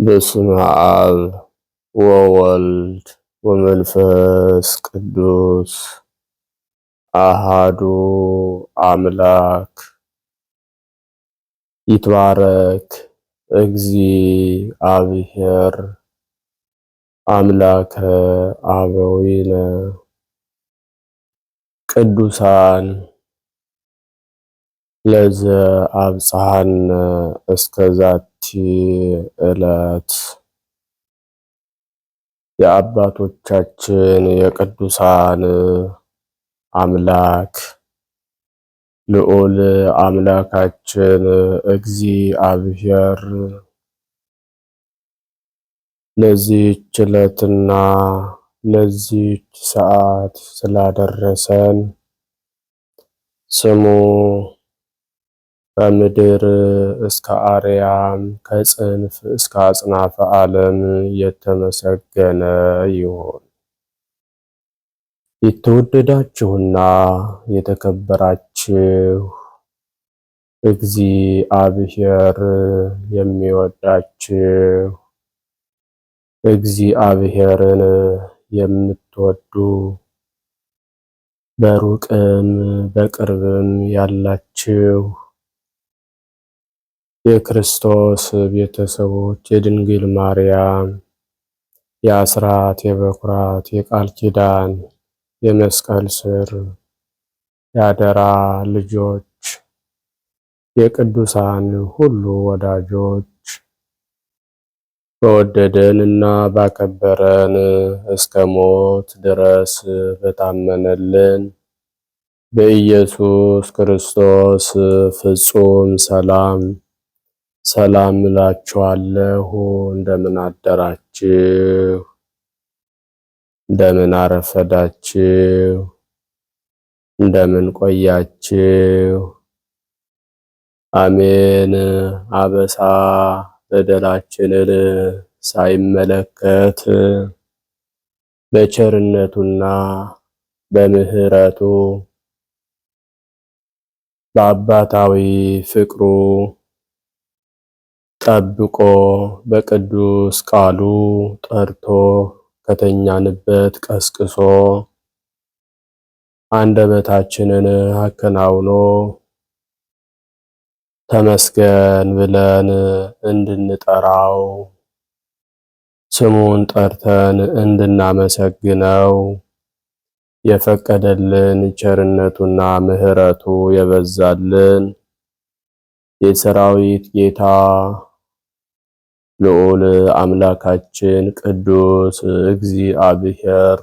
በስመ አብ ወወልድ ወመንፈስ ቅዱስ አሃዱ አምላክ ይትባረክ እግዚአብሔር አምላከ አበዊነ ቅዱሳን ለዘ አብጽሐነ እስከዛቲ ዕለት። የአባቶቻችን የቅዱሳን አምላክ ልዑል አምላካችን እግዚአብሔር ለዚህች ዕለትና ለዚህች ሰዓት ስላደረሰን ስሙ ከምድር እስከ አርያም ከጽንፍ እስከ አጽናፈ ዓለም የተመሰገነ ይሁን። የተወደዳችሁና የተከበራችሁ እግዚአብሔር የሚወዳችሁ እግዚአብሔርን የምትወዱ በሩቅም በቅርብም ያላችሁ የክርስቶስ ቤተሰቦች የድንግል ማርያም የአስራት የበኩራት የቃል ኪዳን የመስቀል ስር የአደራ ልጆች የቅዱሳን ሁሉ ወዳጆች በወደደንና ባከበረን እስከ ሞት ድረስ በታመነልን በኢየሱስ ክርስቶስ ፍጹም ሰላም እላችኋለሁ። እንደምን አደራችሁ? እንደምን አረፈዳችሁ? እንደምን ቆያችሁ? አሜን። አበሳ በደላችንን ሳይመለከት በቸርነቱና በምሕረቱ በአባታዊ ፍቅሩ ጠብቆ በቅዱስ ቃሉ ጠርቶ ከተኛንበት ቀስቅሶ አንደበታችንን አከናውኖ ተመስገን ብለን እንድንጠራው ስሙን ጠርተን እንድናመሰግነው የፈቀደልን ቸርነቱና ምሕረቱ የበዛልን የሰራዊት ጌታ ልዑል አምላካችን ቅዱስ እግዚአብሔር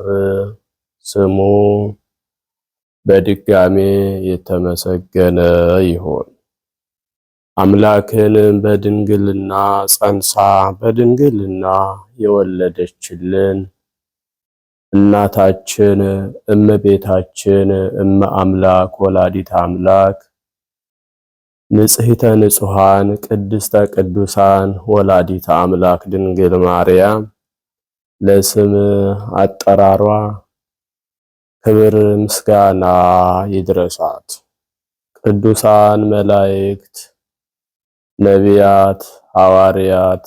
ስሙ በድጋሜ የተመሰገነ ይሁን። አምላክን በድንግልና ጸንሳ በድንግልና የወለደችልን እናታችን እመቤታችን እመ አምላክ ወላዲተ አምላክ ንጽሕተ ንጹሐን ቅድስተ ቅዱሳን ወላዲተ አምላክ ድንግል ማርያም ለስም አጠራሯ ክብር ምስጋና ይድረሳት። ቅዱሳን መላእክት፣ ነቢያት፣ ሐዋርያት፣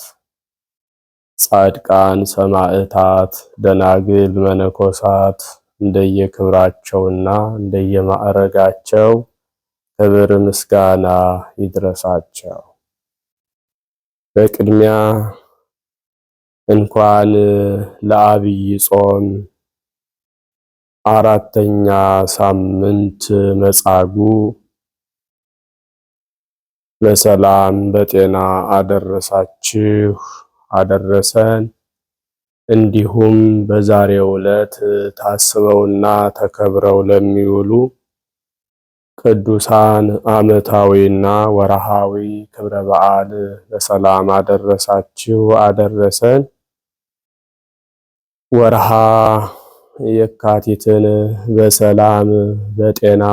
ጻድቃን፣ ሰማዕታት፣ ደናግል፣ መነኮሳት እንደየክብራቸውና እንደየማዕረጋቸው ክብር ምስጋና ይድረሳቸው። በቅድሚያ እንኳን ለዐቢይ ጾም አራተኛ ሳምንት መጻጉዕ በሰላም በጤና አደረሳችሁ አደረሰን። እንዲሁም በዛሬው ዕለት ታስበውና ተከብረው ለሚውሉ ቅዱሳን ዓመታዊና ወርሃዊ ክብረ በዓል በሰላም አደረሳችሁ አደረሰን። ወርሃ የካቲትን በሰላም በጤና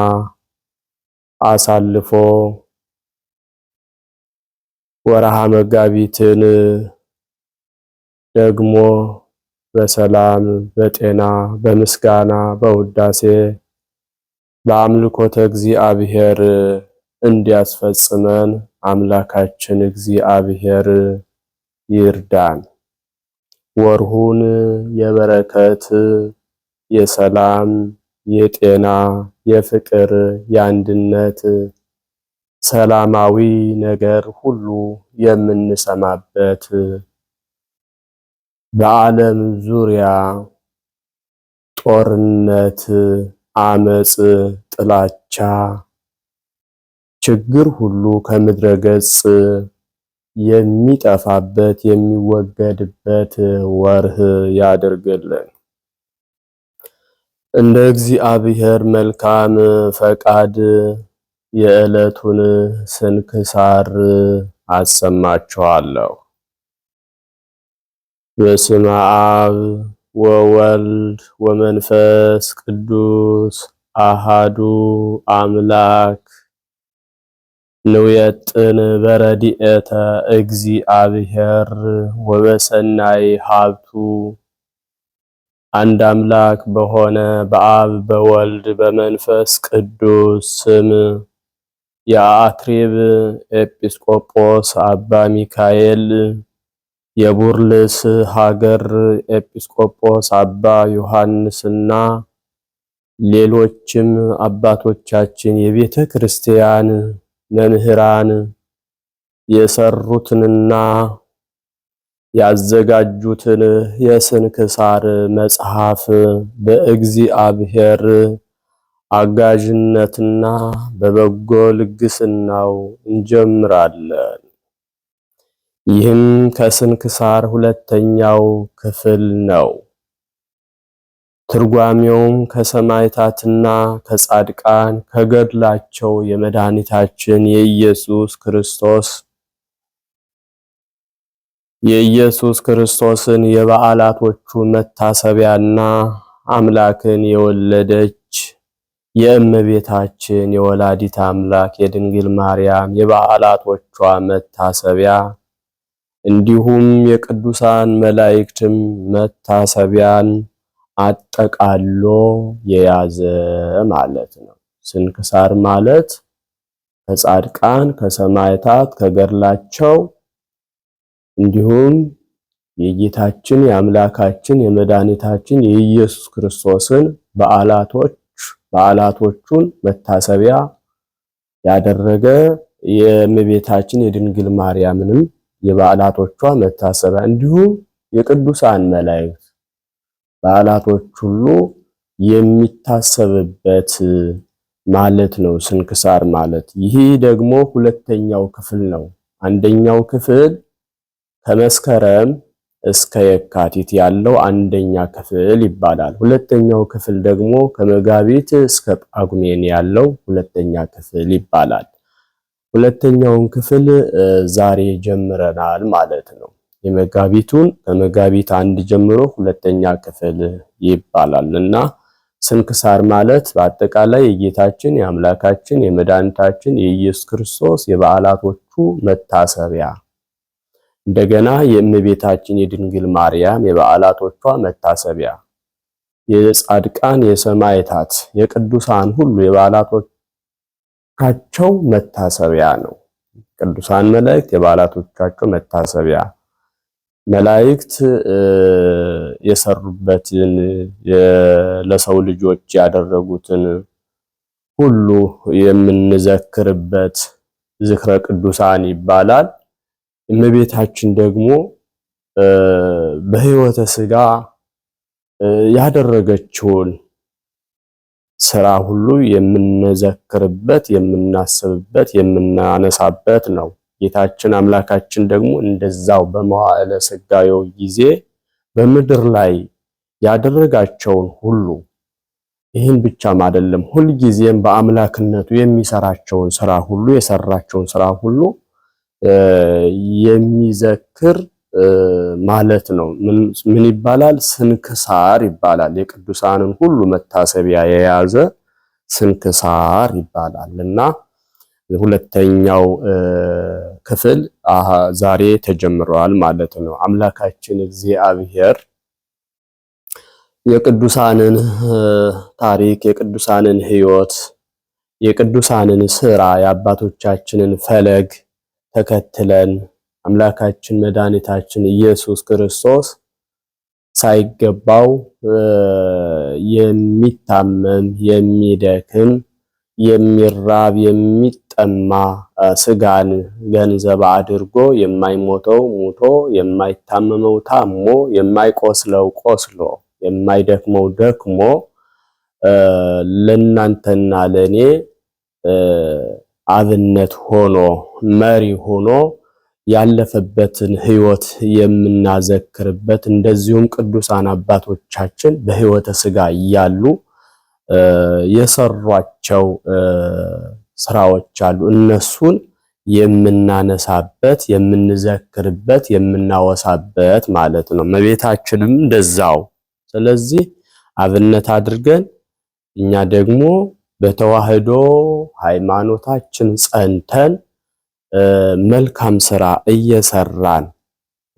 አሳልፎ ወርሃ መጋቢትን ደግሞ በሰላም በጤና በምስጋና በውዳሴ በአምልኮተ እግዚአብሔር እንዲያስፈጽመን አምላካችን እግዚአብሔር ይርዳን። ወርሁን የበረከት፣ የሰላም፣ የጤና፣ የፍቅር፣ የአንድነት ሰላማዊ ነገር ሁሉ የምንሰማበት በዓለም ዙሪያ ጦርነት፣ አመጽ፣ ጥላቻ፣ ችግር ሁሉ ከምድረ ገጽ የሚጠፋበት የሚወገድበት ወርህ ያድርግልን። እንደ እግዚአብሔር መልካም ፈቃድ የዕለቱን ስንክሳር አሰማችኋለሁ። በስመ አብ ወወልድ ወመንፈስ ቅዱስ አሃዱ አምላክ ንውየጥን በረድኤተ እግዚአብሔር ወበሰናይ ሀብቱ። አንድ አምላክ በሆነ በአብ በወልድ በመንፈስ ቅዱስ ስም የአትሪብ ኤጲስቆጶስ አባ ሚካኤል፣ የቡርልስ ሀገር ኤጲስቆጶስ አባ ዮሐንስና ሌሎችም አባቶቻችን የቤተ ክርስቲያን መምህራን የሰሩትንና ያዘጋጁትን የስንክሳር መጽሐፍ በእግዚአብሔር አጋዥነትና በበጎ ልግስናው እንጀምራለን። ይህም ከስንክሳር ሁለተኛው ክፍል ነው። ትርጓሜውም ከሰማዕታትና ከጻድቃን ከገድላቸው የመድኃኒታችን የኢየሱስ ክርስቶስን የበዓላቶቹ መታሰቢያና አምላክን የወለደች የእመቤታችን የወላዲት አምላክ የድንግል ማርያም የበዓላቶቿ መታሰቢያ እንዲሁም የቅዱሳን መላእክትም መታሰቢያን አጠቃሎ የያዘ ማለት ነው። ስንክሳር ማለት ከጻድቃን ከሰማዕታት ከገድላቸው እንዲሁም የጌታችን የአምላካችን የመድኃኒታችን የኢየሱስ ክርስቶስን በዓላቶቹን መታሰቢያ ያደረገ የእመቤታችን የድንግል ማርያምንም የበዓላቶቿ መታሰቢያ እንዲሁም የቅዱሳን መላእክት በዓላቶች ሁሉ የሚታሰብበት ማለት ነው ስንክሳር ማለት። ይህ ደግሞ ሁለተኛው ክፍል ነው። አንደኛው ክፍል ከመስከረም እስከ የካቲት ያለው አንደኛ ክፍል ይባላል። ሁለተኛው ክፍል ደግሞ ከመጋቢት እስከ ጳጉሜን ያለው ሁለተኛ ክፍል ይባላል። ሁለተኛውን ክፍል ዛሬ ጀምረናል ማለት ነው። የመጋቢቱን ከመጋቢት 1 ጀምሮ ሁለተኛ ክፍል ይባላል እና ስንክሳር ማለት በአጠቃላይ የጌታችን የአምላካችን የመድኃኒታችን የኢየሱስ ክርስቶስ የበዓላቶቹ መታሰቢያ እንደገና የእመቤታችን የድንግል ማርያም የበዓላቶቿ መታሰቢያ የጻድቃን የሰማዕታት የቅዱሳን ሁሉ የበዓላቶቻቸው መታሰቢያ ነው። ቅዱሳን መላእክት የበዓላቶቻቸው መታሰቢያ መላእክት የሰሩበትን ለሰው ልጆች ያደረጉትን ሁሉ የምንዘክርበት ዝክረ ቅዱሳን ይባላል። እመቤታችን ደግሞ በሕይወተ ሥጋ ያደረገችውን ስራ ሁሉ የምንዘክርበት የምናስብበት የምናነሳበት ነው። ጌታችን አምላካችን ደግሞ እንደዛው በመዋዕለ ሥጋዌው ጊዜ በምድር ላይ ያደረጋቸውን ሁሉ ይህን ብቻም አይደለም፣ ሁልጊዜም በአምላክነቱ የሚሰራቸውን ስራ ሁሉ የሰራቸውን ስራ ሁሉ የሚዘክር ማለት ነው። ምን ይባላል? ስንክሳር ይባላል። የቅዱሳንን ሁሉ መታሰቢያ የያዘ ስንክሳር ይባላልና ሁለተኛው ክፍል ዛሬ ተጀምሯል ማለት ነው። አምላካችን እግዚአብሔር የቅዱሳንን ታሪክ የቅዱሳንን ሕይወት የቅዱሳንን ስራ የአባቶቻችንን ፈለግ ተከትለን አምላካችን መድኃኒታችን ኢየሱስ ክርስቶስ ሳይገባው የሚታመም የሚደክም የሚራብ የሚጠማ ስጋን ገንዘብ አድርጎ የማይሞተው ሙቶ የማይታመመው ታሞ የማይቆስለው ቆስሎ የማይደክመው ደክሞ ለእናንተና ለኔ አብነት ሆኖ መሪ ሆኖ ያለፈበትን ሕይወት የምናዘክርበት እንደዚሁም ቅዱሳን አባቶቻችን በሕይወተ ሥጋ እያሉ የሰሯቸው ስራዎች አሉ። እነሱን የምናነሳበት የምንዘክርበት የምናወሳበት ማለት ነው። እመቤታችንም እንደዛው። ስለዚህ አብነት አድርገን እኛ ደግሞ በተዋህዶ ሃይማኖታችን ጸንተን መልካም ስራ እየሰራን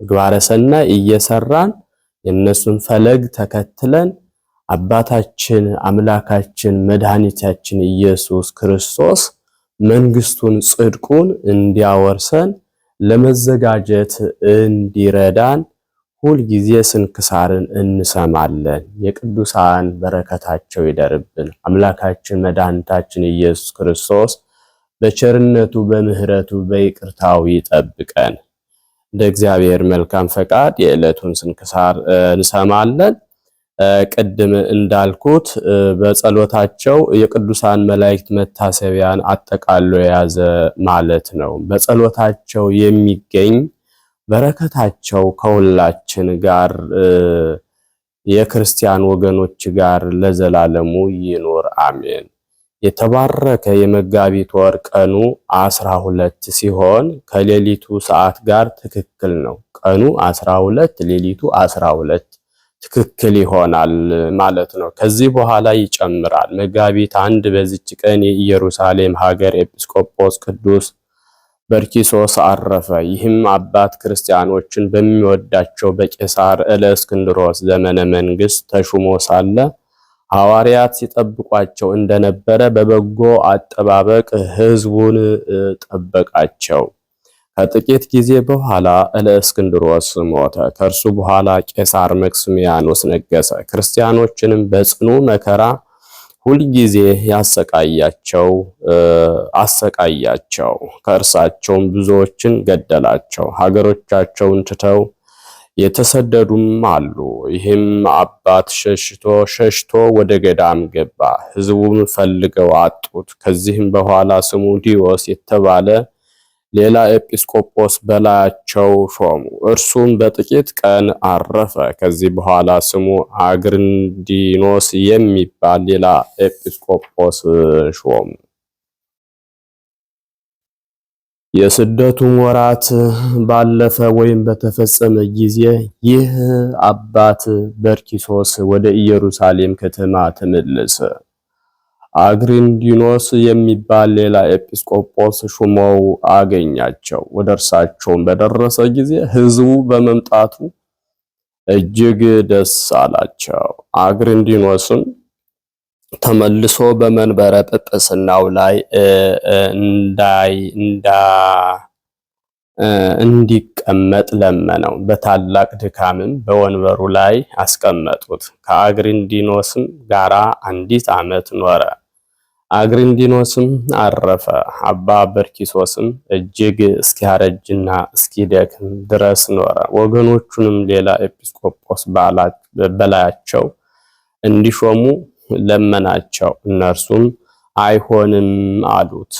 ምግባረ ሰናይ እየሰራን የእነሱን ፈለግ ተከትለን አባታችን አምላካችን መድኃኒታችን ኢየሱስ ክርስቶስ መንግስቱን ጽድቁን እንዲያወርሰን ለመዘጋጀት እንዲረዳን ሁልጊዜ ስንክሳርን እንሰማለን። የቅዱሳን በረከታቸው ይደርብን። አምላካችን መድኃኒታችን ኢየሱስ ክርስቶስ በቸርነቱ በምህረቱ በይቅርታው ይጠብቀን። እንደ እግዚአብሔር መልካም ፈቃድ የዕለቱን ስንክሳር እንሰማለን። ቅድም እንዳልኩት በጸሎታቸው የቅዱሳን መላእክት መታሰቢያን አጠቃሎ የያዘ ማለት ነው። በጸሎታቸው የሚገኝ በረከታቸው ከሁላችን ጋር የክርስቲያን ወገኖች ጋር ለዘላለሙ ይኖር አሜን። የተባረከ የመጋቢት ወር ቀኑ 12 ሲሆን ከሌሊቱ ሰዓት ጋር ትክክል ነው። ቀኑ 12 ሌሊቱ 12 ትክክል ይሆናል ማለት ነው። ከዚህ በኋላ ይጨምራል። መጋቢት 1 በዚች ቀን የኢየሩሳሌም ሀገር ኤጲስቆጶስ ቅዱስ በርኪሶስ አረፈ። ይህም አባት ክርስቲያኖችን በሚወዳቸው በቄሳር እለእስክንድሮስ ዘመነ መንግስት ተሹሞ ሳለ ሐዋርያት ሲጠብቋቸው እንደነበረ በበጎ አጠባበቅ ሕዝቡን ጠበቃቸው። ከጥቂት ጊዜ በኋላ እለእስክንድሮስ ሞተ። ከእርሱ በኋላ ቄሳር መክስሚያኖስ ነገሰ። ክርስቲያኖችንም በጽኑ መከራ ሁልጊዜ አሰቃያቸው። ከእርሳቸውም ብዙዎችን ገደላቸው። ሀገሮቻቸውን ትተው የተሰደዱም አሉ። ይህም አባት ሸሽቶ ወደ ገዳም ገባ። ሕዝቡም ፈልገው አጡት። ከዚህም በኋላ ስሙ ዲዮስ የተባለ ሌላ ኤጲስቆጶስ በላያቸው ሾሙ። እርሱም በጥቂት ቀን አረፈ። ከዚህ በኋላ ስሙ አግርንዲኖስ የሚባል ሌላ ኤጲስቆጶስ ሾሙ። የስደቱም ወራት ባለፈ ወይም በተፈጸመ ጊዜ ይህ አባት በርኪሶስ ወደ ኢየሩሳሌም ከተማ ተመለሰ። አግሪንዲኖስ የሚባል ሌላ ኤጲስቆጶስ ሹመው አገኛቸው። ወደ እርሳቸውም በደረሰ ጊዜ ሕዝቡ በመምጣቱ እጅግ ደስ አላቸው። አግሪንዲኖስም ተመልሶ በመንበረ ጵጵስናው ላይ እንዲቀመጥ ለመነው። በታላቅ ድካምም በወንበሩ ላይ አስቀመጡት። ከአግሪንዲኖስም ጋራ 1 ዓመት ኖረ። አግሪንዲኖስም አረፈ። አባ በርኪሶስም እጅግ እስኪያረጅና እስኪደክም ድረስ ኖረ። ወገኖቹንም ሌላ ኤጲስቆጶስ በላያቸው እንዲሾሙ ለመናቸው። እነርሱም አይሆንም አሉት።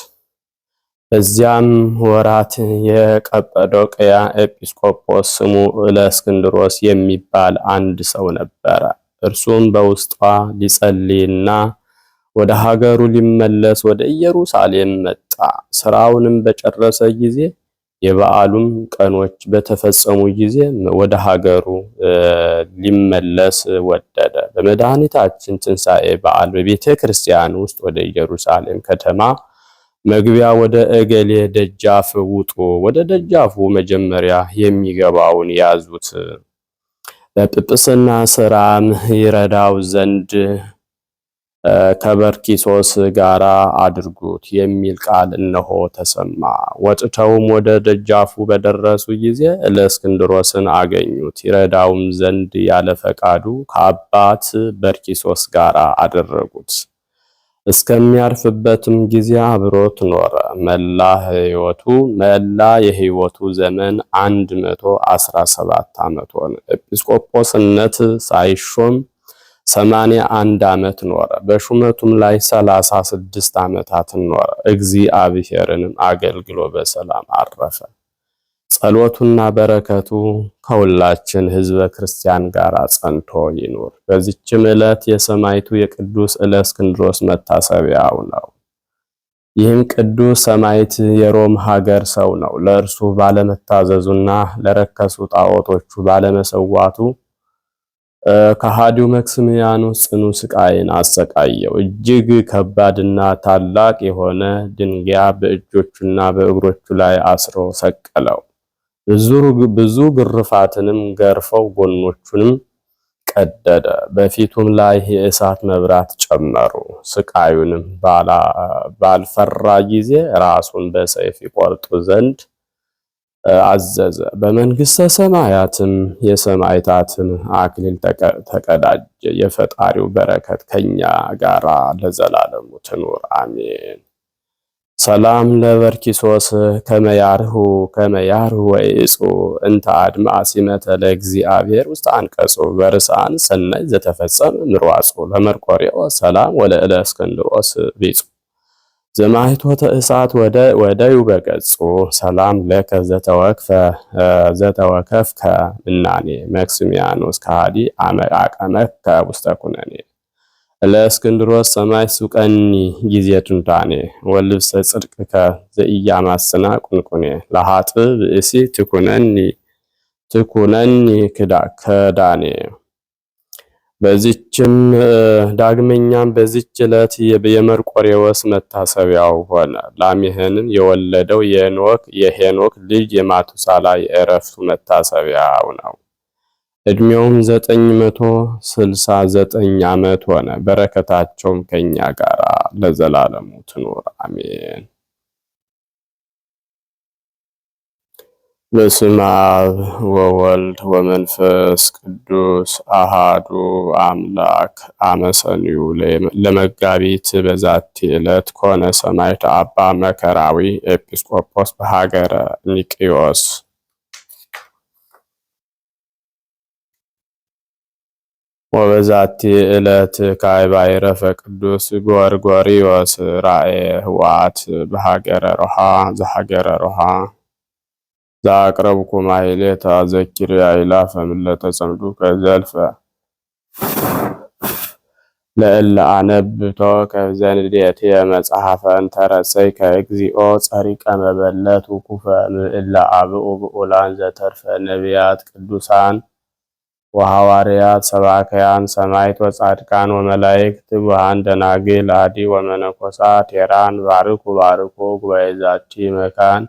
በዚያም ወራት የቀጰዶቅያ ኤጲስቆጶስ ስሙ እለእስክንድሮስ የሚባል አንድ ሰው ነበረ። እርሱም በውስጧ ሊጸልይና ወደ ሀገሩ ሊመለስ ወደ ኢየሩሳሌም መጣ። ስራውንም በጨረሰ ጊዜ የበዓሉም ቀኖች በተፈጸሙ ጊዜ ወደ ሀገሩ ሊመለስ ወደደ። በመድኃኒታችን ትንሣኤ በዓል በቤተ ክርስቲያን ውስጥ ወደ ኢየሩሳሌም ከተማ መግቢያ ወደ እገሌ ደጃፍ ውጡ፣ ወደ ደጃፉ መጀመሪያ የሚገባውን ያዙት፣ በጵጵስና ስራም ይረዳው ዘንድ ከበርኪሶስ ጋር አድርጉት የሚል ቃል እነሆ ተሰማ። ወጥተውም ወደ ደጃፉ በደረሱ ጊዜ እለእስክንድሮስን አገኙት። ይረዳውም ዘንድ ያለ ፈቃዱ ከአባት በርኪሶስ ጋር አደረጉት። እስከሚያርፍበትም ጊዜ አብሮት ኖረ። መላ የሕይወቱ ዘመን 117 ዓመት ሆነ። ኤጲስቆጶስነት ሳይሾም 81 ዓመት ኖረ። በሹመቱም ላይ 36 ዓመታትን ኖረ። እግዚአብሔርንም አገልግሎ በሰላም አረፈ። ጸሎቱና በረከቱ ከሁላችን ሕዝበ ክርስቲያን ጋር ጸንቶ ይኑር። በዚችም ዕለት የሰማዕቱ የቅዱስ እለእስክንድሮስ መታሰቢያው ነው። ይህም ቅዱስ ሰማዕት የሮም ሀገር ሰው ነው። ለእርሱ ባለመታዘዙና ለረከሱ ጣዖቶቹ ባለመሰዋቱ ከሃዲው መክስሚያኖስ ጽኑ ስቃይን አሰቃየው። እጅግ ከባድና ታላቅ የሆነ ድንጋይ በእጆቹና በእግሮቹ ላይ አስሮ ሰቀለው። ብዙ ግርፋትንም ገርፈው ጎኖቹንም ቀደደ። በፊቱም ላይ የእሳት መብራት ጨመሩ። ስቃዩንም ባልፈራ ጊዜ ራሱን በሰይፍ ይቆርጡ ዘንድ አዘዘ። በመንግስተ ሰማያትም የሰማዕታትን አክሊል ተቀዳጀ። የፈጣሪው በረከት ከኛ ጋራ ለዘላለሙ ትኑር አሜን። ሰላም ለበርኪሶስ ከመያርሁ ወይጹ እንተ አድማ ሲመተ ለእግዚአብሔር ውስጥ አንቀጹ በርሳን ሰናይ ዘተፈጸመ ምርዋጹ ለመርቆሬዎ ሰላም ወለእለእስክንድሮስ ቢጹ ዘማኅቶተ እሳት ወደዩ በገጹ ሰላም ለከ ዘተወከፍከ ምናኔ መክስሚያኖስ ከሃዲ አቀመከ ውስተ ኩነኔ እለእስክንድሮስ ሰማይ ሱቀኒ ጊዜ ቱንታኔ ወልብሰ ጽድቅከ ዘኢያማስና ቁንቁኔ ለኃጥእ ብእሲ ትኩነኒ ክዳኔ። በዚችም ዳግመኛም በዚች ዕለት የመርቆሬዎስ መታሰቢያው ሆነ። ላሜሕንም የወለደው የሄኖክ ልጅ የማቱሳላ የዕረፍቱ መታሰቢያው ነው። ዕድሜውም 969 ዓመት ሆነ። በረከታቸውም ከኛ ጋር ለዘላለሙ ትኑር አሜን። በስመ አብ ወወልድ ወመንፈስ ቅዱስ አሃዱ አምላክ። አመሰኒዩ ለመጋቢት በዛቲ ዕለት ኮነ ሰማዕት አባ መከራዊ ኤጲስቆጶስ በሀገረ ኒቅዮስ። ወበዛቲ ዕለት ካዕበ ዕረፈ ቅዱስ ጎርጎርዮስ ራእየ ህወሓት በሀገረ ሮሃ ዘአቅረብኩ ማሕሌተ አዘኪሬ አእላፈ እምዕለተ ጸምዱከ ዘልፈ ለእለ አነብብ ከዘንዴትየ መጽሐፈ እንተረሰይከ እግዚኦ ጸሪቀ መበለት ውኩፈ እለ አብኡ ብኡላን ዘተርፈ ነቢያት ቅዱሳን ወሐዋርያት ሰባክያን ሰማዕት ወጻድቃን ወመላእክት ትጉሃን ደናግል አዲ ወመነኮሳት ቴራን ባርኩ ጉባኤ ዛቲ መካን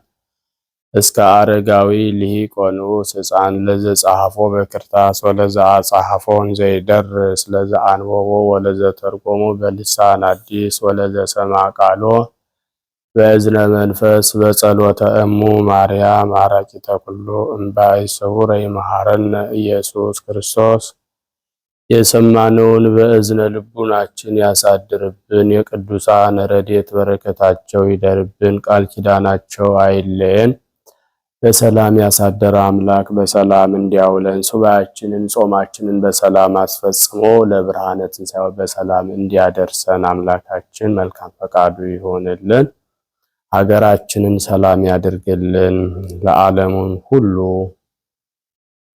እስከ አረጋዊ ልሂቅ ወንዑስ ሕፃን ለዘ ጸሐፎ በክርታስ ወለዘ አጻሐፎን ዘይደርስ ለዘ አንበቦ ወለዘ ተርጎሞ በልሳን አዲስ ወለዘ ሰማ ቃሎ በእዝነ መንፈስ በጸሎተ እሙ ማርያም አራቂተ ኩሉ እምባይ ስውረ ይመሐረነ ኢየሱስ ክርስቶስ። የሰማነውን በእዝነ ልቡናችን ያሳድርብን። የቅዱሳን ረድኤት በረከታቸው ይደርብን። ቃል ኪዳናቸው አይለየን። በሰላም ያሳደረ አምላክ በሰላም እንዲያውለን፣ ሱባኤያችንን ጾማችንን በሰላም አስፈጽሞ ለብርሃነ ትንሣኤው በሰላም እንዲያደርሰን አምላካችን መልካም ፈቃዱ ይሆንልን። ሀገራችንን ሰላም ያድርግልን። ለዓለሙን ሁሉ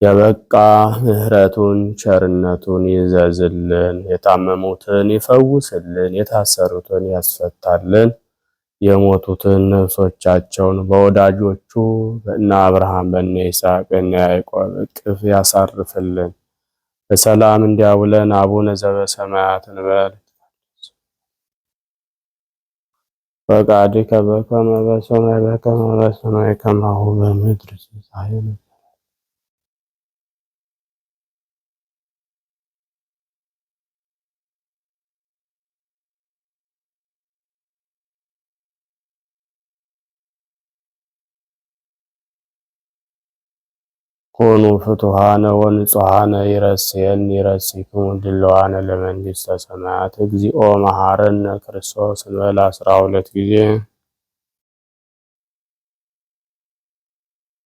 የበቃ ምሕረቱን ቸርነቱን ይዘዝልን። የታመሙትን ይፈውስልን። የታሰሩትን ያስፈታልን። የሞቱትን ነፍሶቻቸውን በወዳጆቹ በእነ አብርሃም በእነ ይስሐቅ በእነ ያዕቆብ እቅፍ ያሳርፍልን። በሰላም እንዲያውለን። አቡነ ዘበሰማያት እንበል። ፈቃድከ በከመ በሰማይ ከማሁ በምድር ሲሳየነ ኮኑ ፍቱሃነ ወንጹሃነ ይረሴክሙ ድለዋነ ለመንግሥተ ሰማያት። እግዚኦ መሐረነ ክርስቶስ እንበል 12 ጊዜ።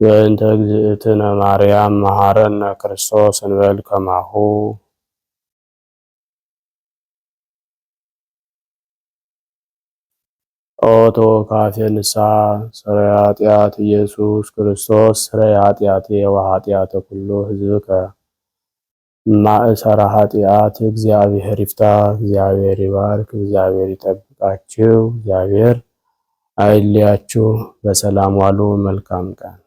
በእንተ እግዝእትነ ማርያም መሐረነ ክርስቶስ እንበል ከማሁ። ኦቶ ካፌ ንስሐ ሰረይ ኃጢአት ኢየሱስ ክርስቶስ ሰረይ ኃጢአት ወኃጢአተ ኩሉ ሕዝብከ ማእሰረ ኃጢአት። እግዚአብሔር ይፍታ፣ እግዚአብሔር ይባርክ፣ እግዚአብሔር ይጠብቃችሁ፣ እግዚአብሔር አይለያችሁ። በሰላም ዋሉ። መልካም ቀን